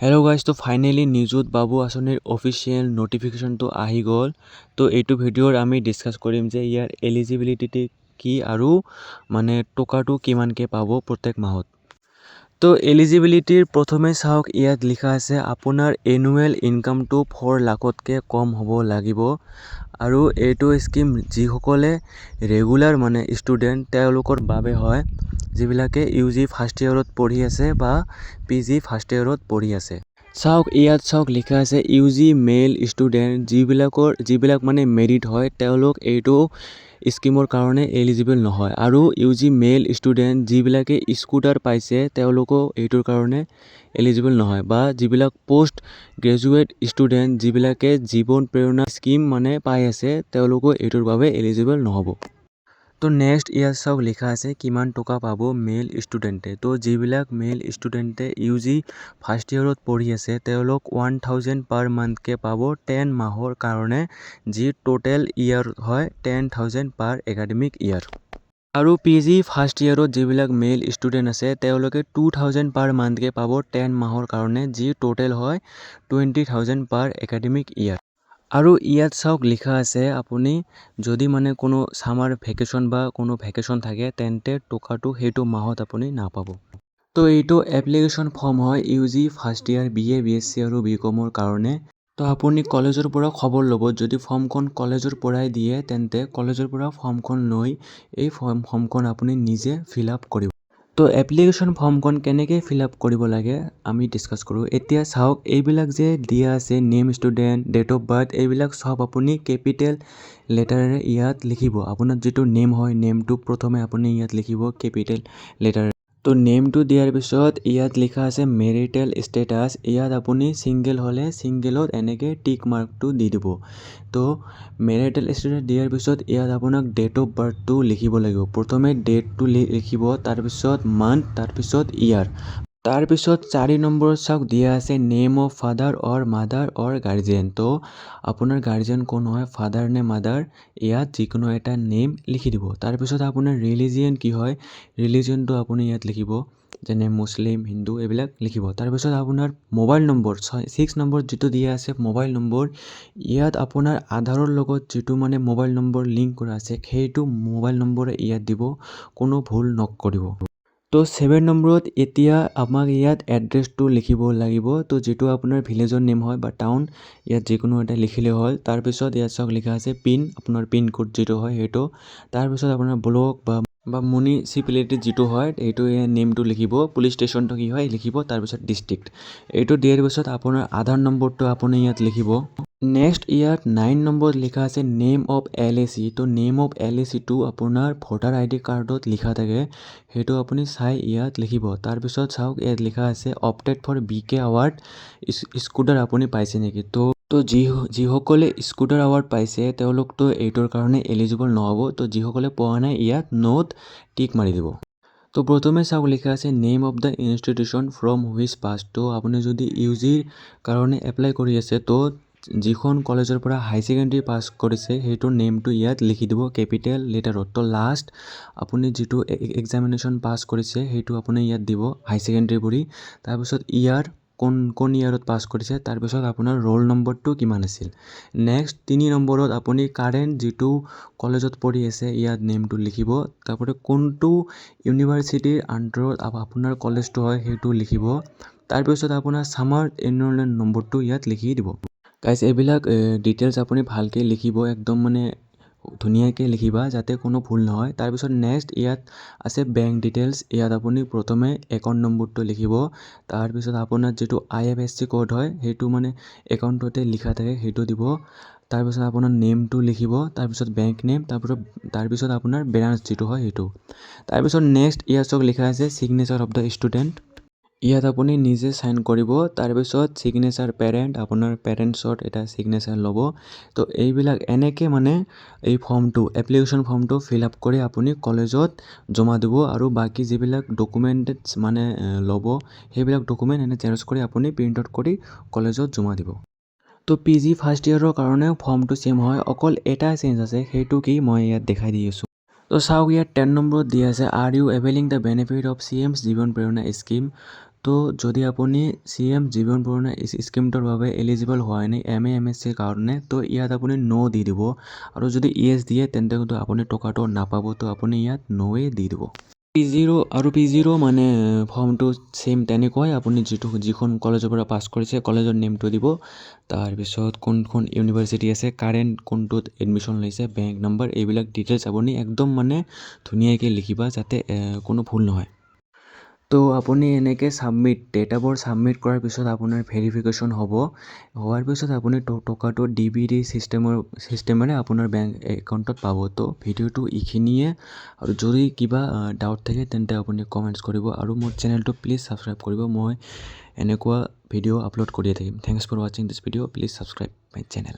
Hello' guys, তো finally নিযুত বাবু আঁচনিৰ অফিচিয়েল নটিফিকেশ্যনটো আহি গ'ল। তো এইটো ভিডিঅ'ৰ আমি ডিছকাছ কৰিম যে ইয়াৰ এলিজিবিলিটি কি আৰু মানে টকাটো কিমানকৈ পাব প্ৰত্যেক মাহত। তো এলিজিবিলিটিৰ প্ৰথমে চাওক, ইয়াত লিখা আছে আপোনাৰ এনুৱেল ইনকামটো 4 লাখতকৈ কম হ'ব লাগিব। আৰু এইটো স্কিম যিসকলে ৰেগুলাৰ মানে ষ্টুডেণ্ট তেওঁলোকৰ বাবে হয়, যিবিলাকে UG ফাৰ্ষ্ট ইয়েৰত পঢ়ি আছে বা PG ফাৰ্ষ্ট ইয়েৰত পঢ়ি আছে। চাওক, ইয়াত চাওক লিখা আছে UG মেল ষ্টুডেণ্ট যিবিলাক মানে মেৰিট হয় তেওঁলোক এইটো স্কিমৰ কাৰণে এলিজিবল নহয়। আৰু UG মেল ষ্টুডেণ্ট যিবিলাকে স্কুটাৰ পাইছে তেওঁলোকো এইটোৰ কাৰণে এলিজিবল নহয়। বা যিবিলাক পোষ্ট গ্ৰেজুৱেট ষ্টুডেণ্ট যিবিলাকে জীৱন প্ৰেৰণা স্কিম মানে পাই আছে তেওঁলোকো এইটোৰ বাবে এলিজিবল নহ'ব। তো নেক্সট ইয়াত চাওক লিখা আছে কিমান টকা পাব মেল ষ্টুডেণ্টে। তো যিবিলাক মেল ষ্টুডেণ্টে UG ফাৰ্ষ্ট ইয়েৰত পঢ়ি আছে তেওঁলোক 1000 পাৰ মান্থকৈ পাব 10 মাহৰ কাৰণে, যি টোটেল ইয়াৰ হয় 10,000 পাৰ একাডেমিক ইয়াৰ। আৰু PG ফাৰ্ষ্ট ইয়েৰত যিবিলাক মেল ষ্টুডেণ্ট আছে তেওঁলোকে 2000 পাৰ মান্থকৈ পাব 10 মাহৰ কাৰণে, যি টোটেল হয় 20,000 পাৰ একাডেমিক ইয়াৰ। আৰু ইয়াত চাওক লিখা আছে আপুনি যদি মানে কোনো ছামাৰ ভেকেশ্যন বা কোনো ভেকেশ্যন থাকে তেন্তে টকাটো সেইটো মাহত আপুনি নাপাব। তো এইটো এপ্লিকেশ্যন ফৰ্ম হয় UG first year BA BSc আৰু BCom কাৰণে। তো আপুনি কলেজৰ পৰা খবৰ ল'ব, যদি ফৰ্মখন কলেজৰ পৰাই দিয়ে তেন্তে কলেজৰ পৰা ফৰ্মখন লৈ এই ফৰ্মখন আপুনি নিজে ফিল আপ কৰিব। তো এপ্লিকেশ্যন ফৰ্মখন কেনেকৈ ফিল আপ কৰিব লাগে আমি ডিছকাছ কৰোঁ। এতিয়া চাওক, এইবিলাক যে দিয়া আছে name student, date of birth, এইবিলাক চব আপুনি কেপিটেল লেটাৰেৰে ইয়াত লিখিব। আপোনাৰ যিটো নেম হয় নেমটো প্ৰথমে আপুনি ইয়াত লিখিব কেপিটেল লেটাৰেৰে। তো নেমটো দিয়াৰ পিছত ইয়াত লিখা আছে মেৰিটেল ষ্টেটাছ, ইয়াত আপুনি ছিংগল হ'লে ছিংগলত এনেকৈ টিক মাৰ্কটো দি দিব। তো মেৰিটেল ষ্টেটাছ দিয়াৰ পিছত ইয়াত আপোনাক ডেট অফ বাৰ্থটো লিখিব লাগিব। প্ৰথমে ডেটটো লিখিব, তাৰপিছত মান্থ, তাৰপিছত ইয়াৰ। তাৰপিছত 4 নম্বৰত চাওক দিয়া আছে name of father or mother or guardian. তো আপোনাৰ গাৰ্জিয়ান কোন হয়, ফাদাৰ নে মাদাৰ, ইয়াত যিকোনো এটা নেম লিখি দিব। তাৰপিছত আপোনাৰ ৰিলিজিয়ন কি হয়, ৰিলিজিয়নটো আপুনি ইয়াত লিখিব, যেনে মুছলিম, হিন্দু এইবিলাক লিখিব। তাৰপিছত আপোনাৰ মোবাইল নম্বৰ 6 নম্বৰত যিটো দিয়া আছে মোবাইল নম্বৰ, ইয়াত আপোনাৰ আধাৰৰ লগত যিটো মানে মোবাইল নম্বৰ লিংক কৰা আছে সেইটো মোবাইল নম্বৰে ইয়াত দিব, কোনো ভুল নকৰিব। তো 7 নম্বৰত এতিয়া আমাক ইয়াত এড্ৰেছটো লিখিব লাগিব। তো যিটো আপোনাৰ ভিলেজৰ নেম হয় বা টাউন, ইয়াত যিকোনো এটা লিখিলে হ'ল। তাৰপিছত ইয়াত চাওক লিখা আছে পিন, আপোনাৰ পিন কোড যিটো হয় সেইটো। তাৰপিছত আপোনাৰ ব্লক বা মুনিচিপেলিটি যিটো হয় এইটো নেমটো লিখিব। পুলিচ ষ্টেচনটো কি হয় লিখিব। তাৰপিছত ডিষ্ট্ৰিক্ট এইটো দিয়াৰ পিছত আপোনাৰ আধাৰ নম্বৰটো আপুনি ইয়াত লিখিব। নেক্সট ইয়াত 9 নম্বৰত লিখা আছে নেম অফ LAC। তো নেম অফ LACটো আপোনাৰ ভোটাৰ ID কাৰ্ডত লিখা থাকে, সেইটো আপুনি চাই ইয়াত লিখিব। তাৰপিছত চাওক ইয়াত লিখা আছে opted for BK award, scooter আপুনি পাইছে নেকি। তো যিসকলে স্কুটাৰ এৱাৰ্ড পাইছে তেওঁলোকতো এইটোৰ কাৰণে এলিজিবল নহ'ব। তো যিসকলে পোৱা নাই ইয়াত নোট টিক মাৰি দিব। তো প্ৰথমে চাওক লিখা আছে name of the institution from which pass. তো আপুনি যদি UGৰ কাৰণে এপ্লাই কৰি আছে তো যিখন কলেজৰ পৰা হাই ছেকেণ্ডেৰী পাছ কৰিছে সেইটোৰ নেমটো ইয়াত লিখি দিব কেপিটেল লেটাৰত। তো লাষ্ট আপুনি যিটো এক্সামিনেশ্যন পাছ কৰিছে সেইটো আপুনি ইয়াত দিব হাই ছেকেণ্ডেৰী পঢ়ি। তাৰপিছত ইয়াৰ কোন ইয়াৰত পাছ কৰিছে, তাৰপিছত আপোনাৰ ৰোল নম্বৰটো কিমান আছিল। নেক্সট 3 নম্বৰত আপুনি কাৰেণ্ট যিটো কলেজত পঢ়ি আছে ইয়াত নেমটো লিখিব। তাৰপৰা কোনটো ইউনিভাৰ্চিটিৰ আণ্ডাৰত আপোনাৰ কলেজটো হয় সেইটো লিখিব। তাৰপিছত আপোনাৰ ছামাৰ এনৰলমেণ্ট নম্বৰটো ইয়াত লিখি দিব। গাইজ এইবিলাক ডিটেইলছ আপুনি ভালকৈ লিখিব, একদম মানে ধুনীয়াকৈ লিখিবা যাতে কোনো ভুল নহয়। তাৰপিছত নেক্সট ইয়াত আছে বেংক ডিটেইলছ, ইয়াত আপুনি প্ৰথমে একাউণ্ট নম্বৰটো লিখিব। তাৰপিছত আপোনাৰ যিটো IFSC কোড হয় সেইটো মানে একাউণ্টতে লিখা থাকে সেইটো দিব। তাৰপিছত আপোনাৰ নেমটো লিখিব, তাৰপিছত বেংক নেম, তাৰপিছত আপোনাৰ বেলেঞ্চ যিটো হয় সেইটো। তাৰপিছত নেক্সট ইয়াত চক লিখা আছে ছিগনেচাৰ অফ দ্য ষ্টুডেণ্ট, ইয়াত আপুনি নিজে চাইন কৰিব। তাৰপিছত ছিগনেচাৰ পেৰেণ্ট, আপোনাৰ পেৰেণ্টছৰ এটা ছিগনেচাৰ ল'ব। তো এইবিলাক এনেকৈ মানে এই এপ্লিকেশ্যন ফৰ্মটো ফিল আপ কৰি আপুনি কলেজত জমা দিব। আৰু বাকী যিবিলাক ডকুমেণ্টছ মানে ল'ব সেইবিলাক ডকুমেণ্ট এনে জেৰক্স কৰি আপুনি প্ৰিণ্ট আউট কৰি কলেজত জমা দিব। তো PG ফাৰ্ষ্ট ইয়েৰৰ কাৰণে ফৰ্মটো ছেম হয়, অকল এটা চেঞ্জ আছে, সেইটো কি মই ইয়াত দেখাই দি আছোঁ। তো চাওক ইয়াত 10 নম্বৰত দিয়া আছে are you availing the benefit of CM's জীৱন প্ৰেৰণা স্কিম। তো যদি আপুনি CM জীৱন প্ৰেৰণা স্কিমটোৰ বাবে এলিজিবল হোৱা নাই MA MSCৰ কাৰণে, তো ইয়াত আপুনি ন' দি দিব। আৰু যদি ইয়েছ দিয়ে তেন্তে কিন্তু আপুনি টকাটো নাপাব, তো আপুনি ইয়াত ন'য়ে দি দিব। P0 মানে ফৰ্মটো ছেইম তেনেকুৱাই, আপুনি যিখন কলেজৰ পৰা পাছ কৰিছে কলেজৰ নেমটো দিব, তাৰপিছত কোনখন ইউনিভাৰ্চিটি আছে, কাৰেণ্ট কোনটোত এডমিশ্যন লৈছে, বেংক নম্বৰ, এইবিলাক ডিটেইলছ আপুনি একদম মানে ধুনীয়াকৈ লিখিবা যাতে কোনো ভুল নহয়। তো আপুনি এনেকৈ ডেটাবোৰ ছাবমিট কৰাৰ পিছত আপোনাৰ ভেৰিফিকেশ্যন হোৱাৰ পিছত আপুনি টকাটো DBT চিষ্টেমেৰে আপোনাৰ বেংক একাউণ্টত পাব। তো ভিডিঅ'টো এইখিনিয়ে, আৰু যদি কিবা ডাউট থাকে তেন্তে আপুনি কমেণ্টছ কৰিব, আৰু মোৰ চেনেলটো প্লিজ ছাবস্ক্ৰাইব কৰিব। মই এনেকুৱা ভিডিঅ' আপলোড কৰিয়ে থাকিম। থেংকছ ফৰ ৱাচিং this video', please subscribe my channel.